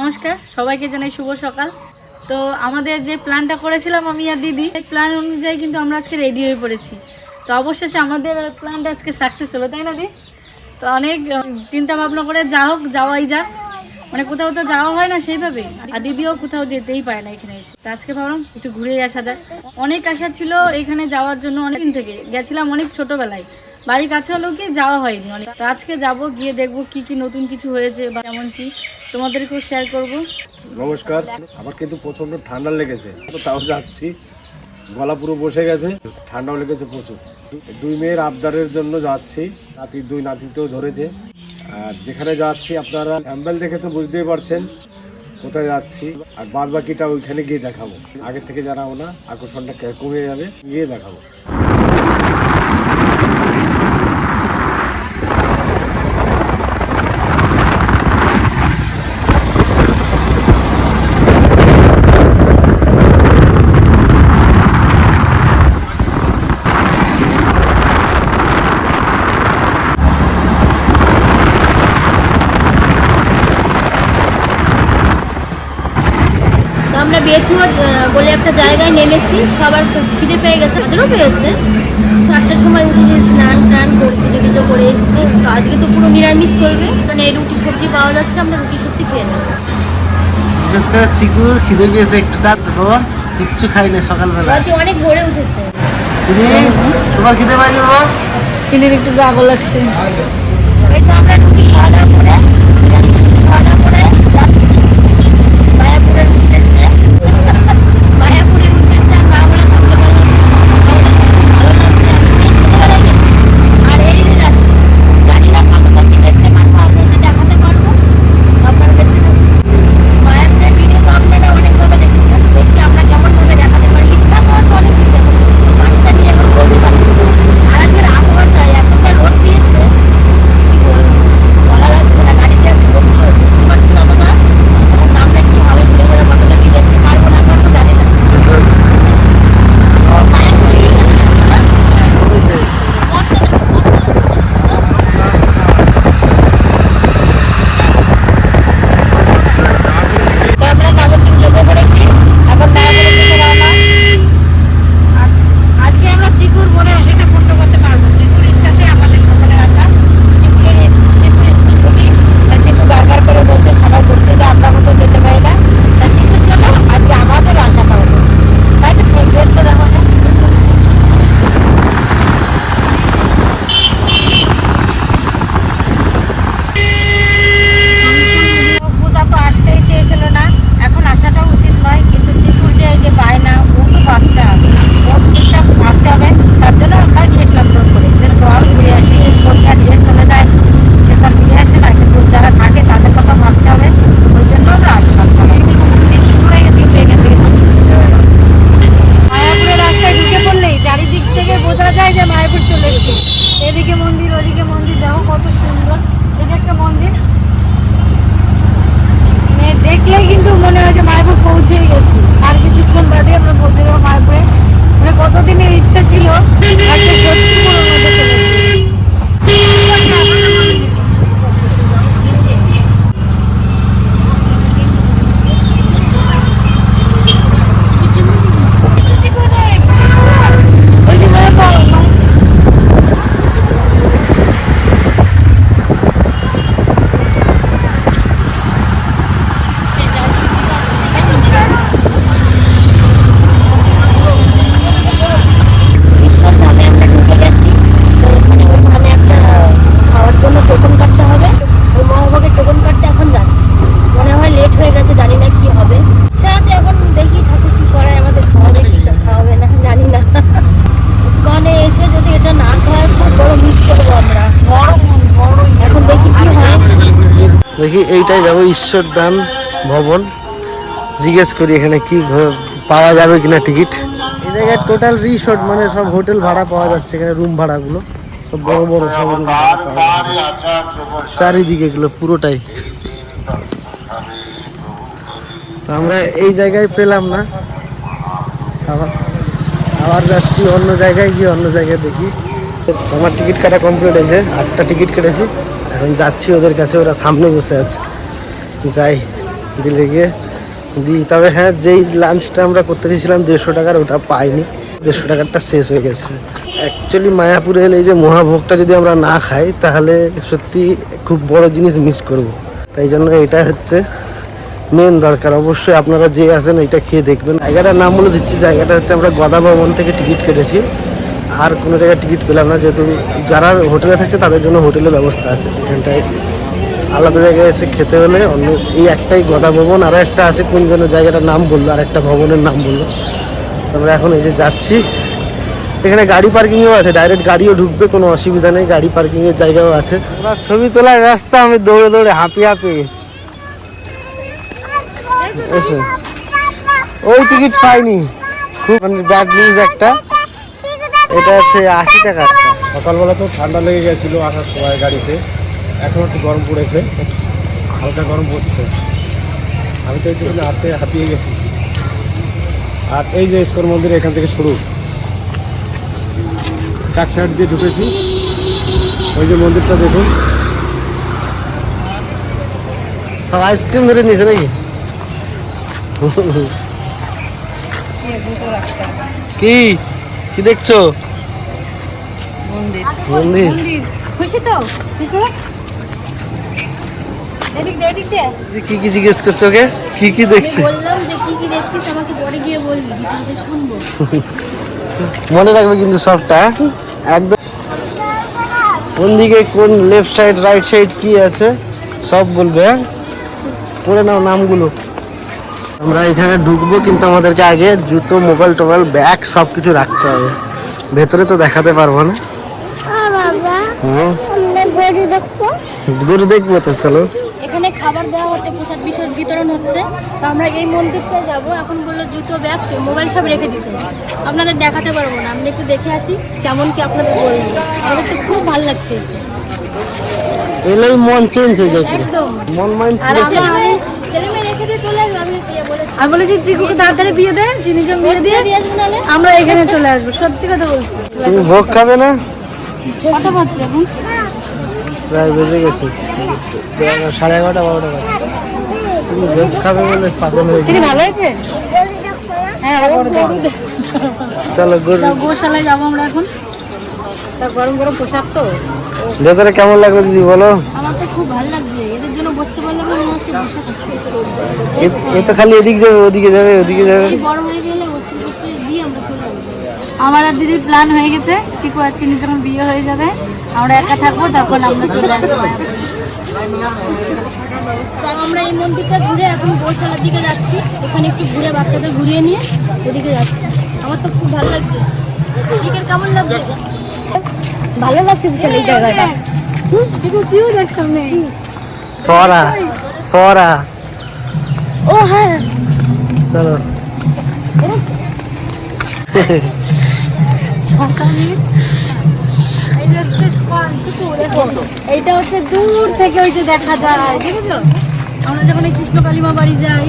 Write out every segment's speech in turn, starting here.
নমস্কার, সবাইকে জানাই শুভ সকাল। তো আমাদের যে প্ল্যানটা করেছিলাম আমি আর দিদি, এই প্ল্যান অনুযায়ী কিন্তু আমরা আজকে রেডি হয়ে পড়েছি। তো অবশেষে আমাদের প্ল্যানটা আজকে সাকসেস হলো, তাই না দি? তো অনেক চিন্তা ভাবনা করে যাওয়াই যাক, মানে কোথাও তো যাওয়া হয় না সেইভাবে, আর দিদিও কোথাও যেতেই পারে না এখানে এসে। তো আজকে ভাবলাম একটু ঘুরেই আসা যায়। অনেক আশা ছিল এখানে যাওয়ার জন্য, অনেকদিন থেকে গেছিলাম, অনেক ছোটোবেলায়। বাড়ির কাছে হলেও কি যাওয়া হয়নি অনেক। তো আজকে যাব, গিয়ে দেখবো কি কি নতুন কিছু হয়েছে বা কেমন কি তোমাদেরকেও শেয়ার করব। নমস্কার, আমার কিন্তু প্রচণ্ড ঠান্ডা লেগেছে, তো তাও যাচ্ছি। গলা পুরো বসে গেছে, ঠান্ডাও লেগেছে প্রচুর। দুই মেয়ের আবদারের জন্য যাচ্ছি, দুই নাতিতেও ধরেছে। আর যেখানে যাচ্ছি আপনারা স্যাম্পল দেখে তো বুঝতেই পারছেন কোথায় যাচ্ছি, আর বাদ বাকিটা ওইখানে গিয়ে দেখাবো। আগের থেকে জানাবো না, আকর্ষণটা কমে যাবে, গিয়ে দেখাবো। আমরা বেথুয়া বলে একটা জায়গায় নেমেছি। সবার খিদে পেয়ে গেছে, আমাদেরও পেয়েছে। 4টার সময় উঠে স্নান টান করে পুজো টুজো করে এসেছি। আজকে তো পুরো নিরামিষ চলবে, কারণ এই রুটি সবজি পাওয়া যাচ্ছে, আমরা রুটি সবজি খেয়ে নেবো। বিশেষ করে চিকুর খিদে পেয়েছে একটু, তার বাবা কিচ্ছু খাই না সকালবেলা। আজকে অনেক ভোরে উঠেছে। তোমার খিদে পাইনি বাবা? চিনির একটু গা লাগছে। এই তো আমরা রুটি খাওয়া দাওয়া করে যাচ্ছি মায়াপুরের উদ্দেশ্যে। মায়াপুরের উদ্দেশ্যে না বলে থাকতে পারবো না। ভালো লাগছে, আমি সেই ছোটবেলায় গেছি আর এই যে যাচ্ছি। জানি না কতটা কি দেখতে পারবো, আপনাদের দেখাতে পারবো। আপনারা দেখতে থাকুন। মায়াপুরের ভিডিও তো আপনারা অনেকভাবে দেখেছেন, দেখি আমরা কেমনভাবে দেখাতে পারি। ইচ্ছা তো আছে অনেক কিছু, এখন যদি তো বাচ্চা নিয়ে এখন বলতে পারছি না। আর আজকের আবহাওয়াটা এতটা রোদ দিয়েছে, কি বলবো, বলা যাচ্ছে না। গাড়িতে আছি, বুঝতে পারছি না অতটা আমার নামটা কি হবে, ঘুরে ঘুরে কতটা কি দেখতে পারবো না পারবো জানি না। আমরা নবদ্বীপ ঢুকে পড়েছি, এখন মায়াপুরের দিকে রওনা। আজকে আমরা চিকুর বলে সেটা পূর্ণ করতে পারবো। চিকুর ইচ্ছাতে আমাদের সকলের আশা। চিকুর স্কুল ছুটি, চিকু বারবার করে বলছে সবাই ঘুরতে যায়, আমরা মতো যেতে পারি না। তা চিকুর জন্য আজকে আমাদের আশা পাবো, তাই তো বেরতে দেখো না। পূজা তো আসতেই চেয়েছিল না, এখন আসাটা উচিত নয়, কিন্তু চিকুর যে বায়না, ও তো বাচ্চা, ওর দিকটা ভাবতে হবে। তার জন্য আমরা নিয়েছিলাম জোর করে, যে সব ঘুরে আসি। আর যে চলে যায় সে তার ঘুরে আসে না, কিন্তু যারা থাকে তাদের কথা ভাবতে হবে। ওই জন্য আমরা আসলাম। শুরু হয়ে গেছে এখান থেকে। মায়াপুরের রাস্তায় ঢুকে পড়লেই চারিদিক থেকে বোঝা যায় যে মায়াপুর চলে এসেছে। এদিকে মন্দির, ওদিকে মন্দির, দেখো কত সুন্দর। এই যে একটা মন্দির, মানে দেখলেই কিন্তু মনে হয় যে মায়াপুর পৌঁছেই গেছি। আর কিছুক্ষণ বাদে আমরা পৌঁছে যাবো মায়াপুরে। মানে কতদিনের ইচ্ছা ছিল, আজকে সত্যি পূরণ হতে চলেছে। দেখি এইটাই যাবো ঈশ্বরদান ভবন, জিজ্ঞেস করি এখানে কি পাওয়া যাবে কিনা টিকিট। এই জায়গায় টোটাল রিসোর্ট, মানে সব হোটেল ভাড়া পাওয়া যাচ্ছে এখানে, রুম ভাড়াগুলো সব বড় বড় সব রুম চারিদিকে এগুলো পুরোটাই। তো আমরা এই জায়গায় পেলাম না, আবার যাচ্ছি অন্য জায়গায়, গিয়ে অন্য জায়গায় দেখি। আমার টিকিট কাটা কমপ্লিট হয়েছে, 8টা টিকিট কেটেছি। এখন যাচ্ছি ওদের কাছে, ওরা সামনে বসে আছে, যাই দিলে গিয়ে দিই। তবে হ্যাঁ, যেই লাঞ্চটা আমরা করতে দিয়েছিলাম 150 টাকার, ওটা পাইনি। 150 টাকারটা শেষ হয়ে গেছে। অ্যাকচুয়ালি মায়াপুরে এলে এই যে মহাভোগটা যদি আমরা না খাই তাহলে সত্যি খুব বড় জিনিস মিস করব। তাই জন্য এটা হচ্ছে মেন দরকার। অবশ্যই আপনারা যে আসেন এটা খেয়ে দেখবেন। জায়গাটার নাম বলে দিচ্ছি, জায়গাটা হচ্ছে আমরা গদা ভবন থেকে টিকিট কেটেছি, আর কোনো জায়গায় টিকিট পেলাম না, যেহেতু যারা হোটেলে থাকছে তাদের জন্য হোটেলের ব্যবস্থা আছে। এখানটায় আলাদা জায়গায় এসে খেতে হলে অন্য এই একটাই গদা ভবন, আর একটা আছে কোন যেন জায়গাটার নাম বললো, আর একটা ভবনের নাম বললো। আমরা এখন এই যে যাচ্ছি, এখানে গাড়ি পার্কিংও আছে, ডাইরেক্ট গাড়িও ঢুকবে, কোনো অসুবিধা নেই, গাড়ি পার্কিংয়ের জায়গাও আছে। আমরা ছবি তোলায় ব্যস্ত, আমি দৌড়ে দৌড়ে হাঁপিয়ে গেছি। এসে ওই টিকিট পাইনি, খুব ব্যাড নিউজ একটা। এটা হচ্ছে 80 টাকা। সকালবেলা তো ঠান্ডা লেগে গেছিলো আসার সময় গাড়িতে, এখন একটু গরম পড়েছে, হালকা গরম পড়ছে। আমি তো একটু হাঁপিয়ে গেছি। আর এই যে ইস্কন মন্দির এখান থেকে শুরু, এক সাইড দিয়ে ঢুকেছি, ওই যে মন্দিরটা দেখুন। সব আইসক্রিম ধরে নিয়েছে নাকি? কি কি দেখছো? মন্দির। খুশি তো? কি কি জিজ্ঞেস করছো ওকে? কি কি দেখছি? বললাম যে কি কি দেখছিস আমাকে পরে গিয়ে বলবি, আমি শুনবো। মনে রাখবে কিন্তু সবটা একদম। কোন দিকে কোন লেফট সাইড রাইট সাইড কি আছে সব বলবে, হ্যাঁ? পড়ে নাও নামগুলো। আমরা এখানে ঢুকবো, কিন্তু আমাদেরকে আগে জুতো, মোবাইল টোবাইল, ব্যাগ সব কিছু রাখতে হবে। ভেতরে তো দেখাতে পারবো না। গরু দেখবো তো, চলো। এখানে খাবার দেওয়া হচ্ছে, প্রসাদ বিতরণ হচ্ছে। তো আমরা এই মন্দিরটায় যাবো। এখন বললো জুতো, ব্যাগ, মোবাইল সব রেখে দিতে হবে। আপনাদের দেখাতে পারবো না, আমরা একটু দেখে আসি কেমন কি আপনাদের বলবো। আমাদের তো খুব ভালো লাগছে এসে, এলেই মন চেঞ্জ হয়ে যাবে, একদম। মন মাইন্ড। আর ছেলে মেয়ে রেখে দিয়ে চলে আসবো। আমি বলেছি, আর বলেছি চিকুকে তাড়াতাড়ি বিয়ে দেয়, চিনিকে বিয়ে দিয়ে আসবো, নাহলে আমরা এখানে চলে আসবো। সত্যি কথা বলছি। তুমি ভোগ খাবে না? কটা বাজছে এখন? প্রায় বেজে গেছে 11:30 12টা বাজে। তুমি ভোগ খাবে বলে পাগল হয়ে চিনি গেছে। ভালো হয়েছে? হ্যাঁ, চলো গরু গোশালায় যাবো আমরা এখন। তা গরম গরম পোশাক তো। ভেতরে কেমন লাগলো দিদি বলো? আমার তো খুব ভালো লাগছে, এদের জন্য বসতে পারলাম না, মনে হচ্ছে বসে থাকতে। এ তো খালি এদিক যাবে ওদিকে যাবে ওদিকে যাবে। এই বড় হয়ে গেলে বসতে বসতে দিয়ে আমরা চলে আসবো। আমার আর দিদির প্ল্যান হয়ে গেছে, চিকু আর চিনি যখন বিয়ে হয়ে যাবে আমরা একা থাকবো, তখন আমরা চলে আসবো। তো আমরা এই মন্দিরটা ঘুরে এখন গোশালার দিকে যাচ্ছি। ওখানে একটু ঘুরে বাচ্চাদের ঘুরিয়ে নিয়ে ওদিকে যাচ্ছি। আমার তো খুব ভালো লাগছে। দিকের কেমন লাগছে? ভালো লাগছে বিশাল এই জায়গাটা। চিকু কিউ দেখ সামনে। পড়া পড়া। ও হ্যাঁ, চলো। এই যে হচ্ছে চিকু দেখো, এইটা হচ্ছে দূর থেকে ওই যে দেখা যায়, দেখেছো? আমরা যখন এই কৃষ্ণ কালিমা বাড়ি যাই,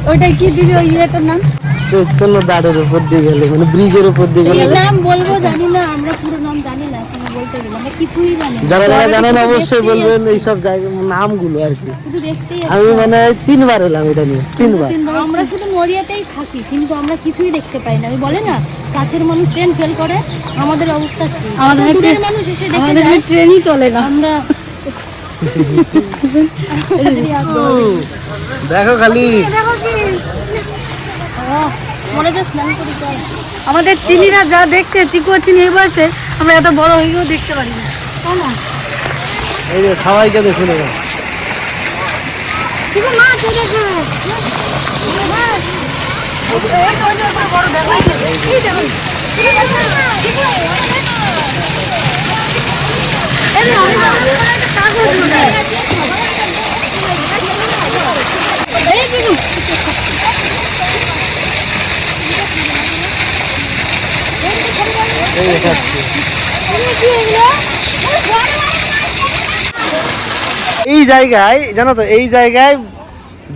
ওইটাই কি দিদি, ওই ইয়েটার নাম? চৈতন্য দাঁড়ের উপর দিয়ে গেলে, মানে ব্রিজের উপর দিয়ে গেলে। এর নাম বলবো জানি না, আমরা পুরো নাম জানি না, এখন বলতে গেলে আমরা কিছুই জানি না। যারা যারা জানেন অবশ্যই বলবেন এইসব জায়গা নামগুলো আর কি। শুধু দেখতেই আমি মানে 3বার এলাম এটা নিয়ে, 3বার। আমরা শুধু নদিয়াতেই থাকি, কিন্তু আমরা কিছুই দেখতে পাই না। আমি বলে না, কাছের মানুষ ট্রেন ফেল করে, আমাদের অবস্থা সেই। আমাদের তো দূরের মানুষ এসে দেখে আমাদের যায়, ট্রেনই চলে না। আমরা দেখো খালি মনে তো স্নান করি চল। আমাদের চিনিরা যা দেখছে, চিকু আর চিনি এই বয়সে, আমরা এত বড় হয়ে গিয়েও দেখতে পারি না, তাই না? এই যে সবাইকে দেখুন এবার। চিকু মা তুই দেখো, বড় দেখাই এই দেখাচ্ছি। এই জায়গায় জানো তো, এই জায়গায়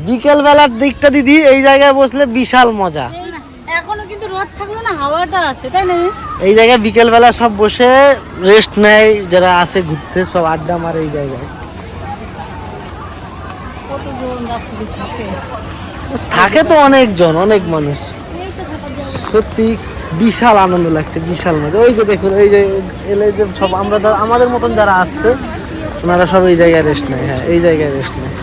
বিকেল বেলার দিকটা দিদি, এই জায়গায় বসলে বিশাল মজা। এখনো কিন্তু রোদ থাকলো না, হাওয়াটা আছে, তাই না? এই জায়গায় বিকেল বেলা সব বসে রেস্ট নেয়, যারা আসে ঘুরতে সব আড্ডা মারে এই জায়গায়। কতজন যাত্রী থাকে। থাকে তো অনেকজন, অনেক মানুষ। সত্যি বিশাল আনন্দ লাগছে, বিশাল মজা। ওই যে দেখুন, এই যে এলে যে সব আমরা আমাদের মতন যারা আসছে ওনারা সব এই জায়গায় রেস্ট নেয়। হ্যাঁ, এই জায়গায় রেস্ট নেয়।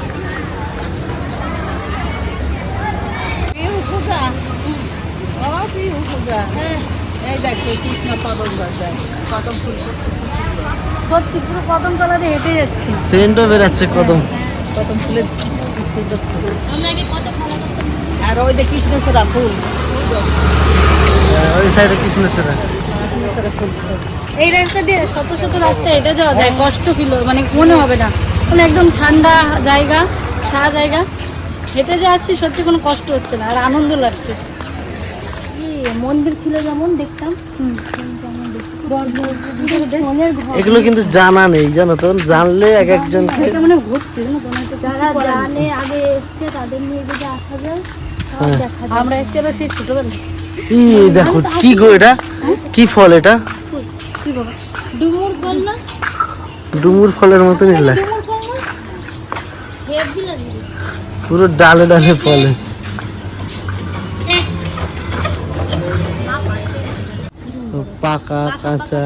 সত্যি পুরো কদম তলাতে হেঁটে যাচ্ছি। সেন্টও বেরাচ্ছে কদম। কদম ফুলের আমরা আগে কত খেলা করতাম। আর ওই যে কৃষ্ণচূড়া ফুল, ওই সাইডে কৃষ্ণচূড়া। এই রাস্তা দিয়ে শত শত রাস্তা হেঁটে যাওয়া যায়, কষ্ট ফিল মানে মনে হবে না, মানে একদম ঠান্ডা জায়গা, ছায়া জায়গা, হেঁটে যে আসছি সত্যি কোনো কষ্ট হচ্ছে না, আর আনন্দ লাগছে। কি মন্দির ছিল যেমন দেখতাম, এগুলো কিন্তু জানা নেই, জানো তো, জানলে এক একজন এটা মানে ঘুরছে জানো তো, মানে এটা যারা কিছু করার জানে নেই। আগে এসছে তাদের নিয়ে যদি আসা যায় সব হ্যাঁ। দেখা যায়। আমরা এসে এবার সেই ছোটবেলায় ই দেখো কি গো, এটা কি ফল? এটা কি বাবা ডুমুর ফল না? ডুমুর ফলের মতনই লাগে, ডুমুর ফল না? হেভি লাগে। পুরো ডালে ডালে ফল। পাকা কাঁচা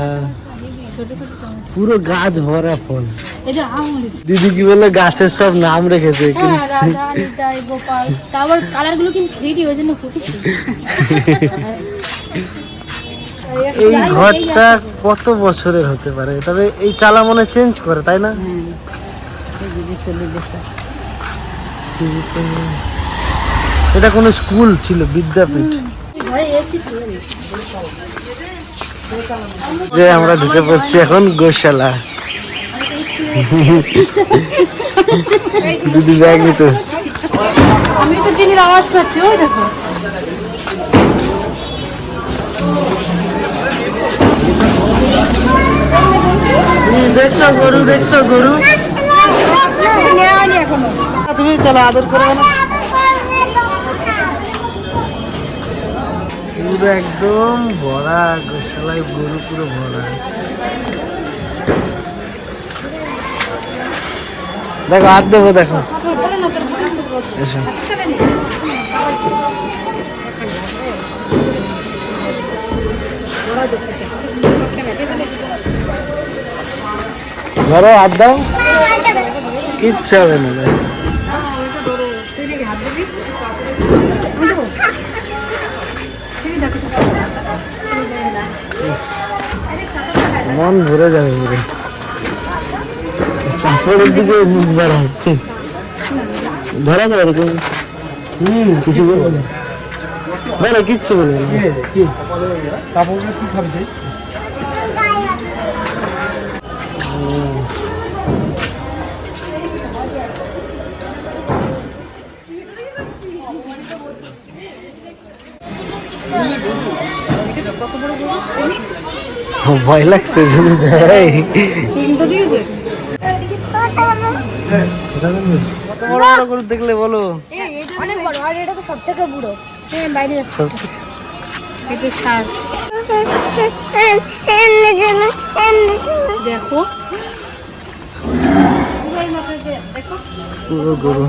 পুরো গাছ ভরা ফল। এই যে আমলি, দিদি কি বলে গাছের সব নাম রেখেছে। হ্যাঁ রাজা নিতাই গোপাল, তারপর কালারগুলো কিন্তু 3D ওই জন্য ফুটেছে। এই ঘরটা কত বছরের হতে পারে? তবে এই চালা মনে চেঞ্জ করে, তাই না? এটা কোনো স্কুল ছিল, বিদ্যাপীঠ। ঘরে এসি খুলে দিই। যে আমরা ঢুকে পড়ছি এখন গোশালা। দিদি ব্যাগ নিতে এসছে। আমি তো চিনির আওয়াজ পাচ্ছি, ওই দেখো দেখছো গরু, দেখছো গরু? নেওয়ানি এখনো। তুমি চলো আদর করবে না? পুরো একদম ভরা গোশালায় গরু, পুরো ভরা। দেখো হাত দেবো, দেখো এসো। ধরো হাত দাও, কিচ্ছু হবে না। দেখো। মন ভরে যাবে পুরো, কাপড়ের দিকে মুখ বাড়ায়। ধরা যায় এরকম, কিছু বলবো না, ধরো কিচ্ছু বলবো না। কাপড়গুলো কি খাবে? ভয় লাগছে যদি দেয়। কত বড় বড় গরু দেখলে বলো? অনেক বড়, আর এটা তো সবথেকে বুড়ো। হ্যাঁ, বাইরে যাচ্ছে। এটা সার দেখো, পুরো গরু।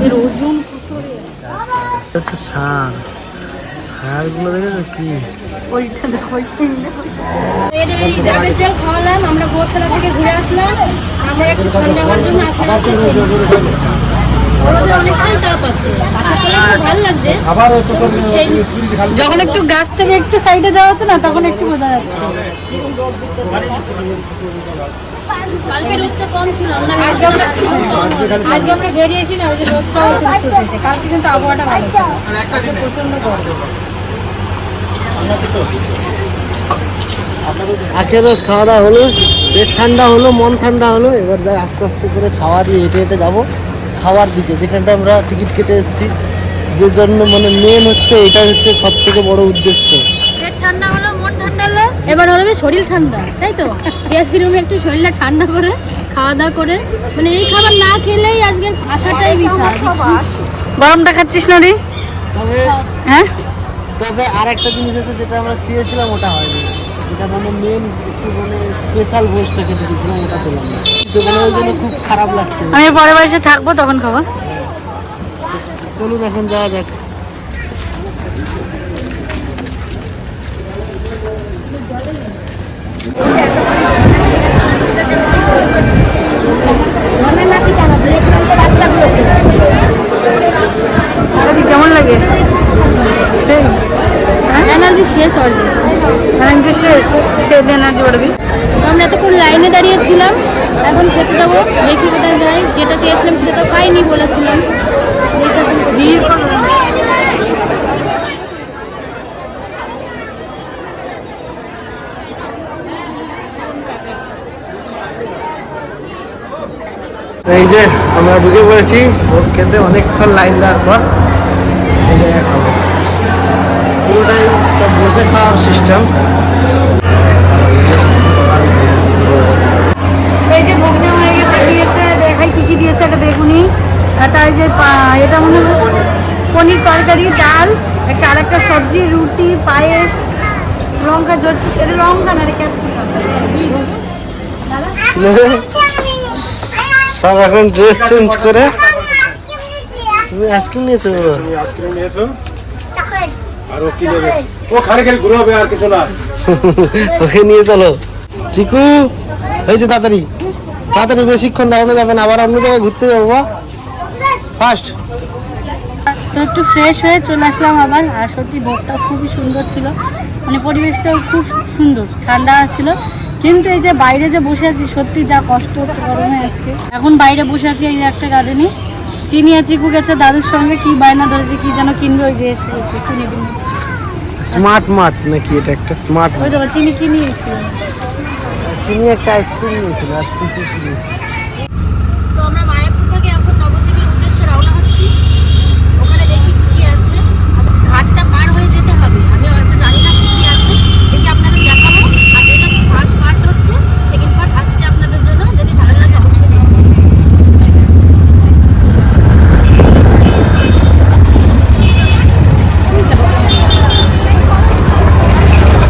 এর ওজন আচ্ছা, সার, সার গুলো দেখেছো কি? ওইটা দেখো, এদের এই ডাবের জল খাওয়ালাম, আমরা গোশালা থেকে ঘুরে আসলাম, আমরা একটু ঠান্ডা হওয়ার জন্য ওদের অনেকটাই তাপ আছে, আশা করি খুব ভালো লাগছে। যখন একটু গাছ থেকে একটু সাইডে যাওয়া হচ্ছে না, তখন একটু বোঝা যাচ্ছে। কালকে রোদটা কম ছিল, আমরা আজকে আমরা বেরিয়েছি না, ওই যে রোদটা অতিরিক্ত উঠেছে। কালকে কিন্তু আবহাওয়াটা ভালো ছিল, আজকে প্রচন্ড গরম। আখের রস খাওয়া দাওয়া হলো, পেট ঠান্ডা হলো, মন ঠান্ডা হলো। এবার যাই আস্তে আস্তে করে ছাওয়া দিয়ে হেঁটে হেঁটে যাবো খাওয়ার দিকে, যেখানটা আমরা টিকিট কেটে এসেছি। যে জন্য মানে মেন হচ্ছে, এটা হচ্ছে সব থেকে বড় উদ্দেশ্য। পেট ঠান্ডা হলো, মন ঠান্ডা হলো, এবার হবে শরীর ঠান্ডা, তাই তো? এসি রুমে একটু শরীরটা ঠান্ডা করে খাওয়া দাওয়া করে, মানে এই খাবার না খেলেই আজকের আশাটাই বৃথা। গরমটা খাচ্ছিস না রে? তবে হ্যাঁ, তবে আর একটা জিনিস আছে যেটা আমরা চেয়েছিলাম, ওটা হয়নি। যেটা মানে মেন একটু মানে স্পেশাল ভোজটা খেতে চেয়েছিলাম, ওটা পেলাম না। ওই জন্য খুব খারাপ লাগছে। আমি পরের বার এসে থাকবো, তখন খাবো। চলুন এখন যাওয়া যাক। কেমন লাগে? এনার্জি শেষ অলরেডি। এনার্জি শেষ, খেয়ে এনার্জি বাড়বি। আমরা এতক্ষণ লাইনে দাঁড়িয়েছিলাম, এখন খেতে যাবো। দেখি কোথায় যাই, যেটা চেয়েছিলাম সেটা তো পাইনি বলেছিলাম। ভিড় করো না। এই যে আমরা ঢুকে পড়েছি ভোগ খেতে, অনেকক্ষণ লাইন দেওয়ার পর এই জায়গায় খাবো। পুরোটাই সব বসে খাওয়ার সিস্টেম। এই যে ভোগ নেওয়া হয়ে গেছে, দিয়েছে দেখাই কি কি দিয়েছে। একটা বেগুনি, একটা এই যে এটা মনে হয় পনির তরকারি, ডাল, একটা আরেকটা সবজি, রুটি, পায়েস, লঙ্কা ধরছি। সেটা লঙ্কা না রে, ক্যাপসিকাম। সব এখন ড্রেস চেঞ্জ করে। তুমি আইসক্রিম নিয়েছো? তুমি আইসক্রিম নিয়েছো? আর ও কি নেবে? ও খালি খালি ঘুরে হবে, আর কিছু না। ওকে নিয়ে চলো। চিকু হয়েছে, তাড়াতাড়ি তাড়াতাড়ি, বেশিক্ষণ দাঁড়ানো যাবে না, আবার অন্য জায়গায় ঘুরতে যাবো ফার্স্ট। তো একটু ফ্রেশ হয়ে চলে আসলাম আবার। আর সত্যি ভোগটা খুবই সুন্দর ছিল, মানে পরিবেশটাও খুব সুন্দর, ঠান্ডা ছিল। কিন্তু এই যে বাইরে যে বসে আছি, সত্যি যা কষ্ট হচ্ছে গরমে আজকে। এখন বাইরে বসে আছি এই একটা গার্ডেনে। চিনি আর চিকু গেছে দাদুর সঙ্গে, কি বায়না ধরেছে কি যেন কিনবে, ওই যে এসে গেছে কিনে কিনে। স্মার্ট মার্ট নাকি এটা? একটা স্মার্ট ওই দেখো চিনি কিনে এসেছিল। চিনি একটা আইসক্রিম নিয়েছিল আর চিকু কিনেছিল। তো আমরা মায়াপুর থেকে এখন নবদ্বীপের উদ্দেশ্যে রওনা হচ্ছি।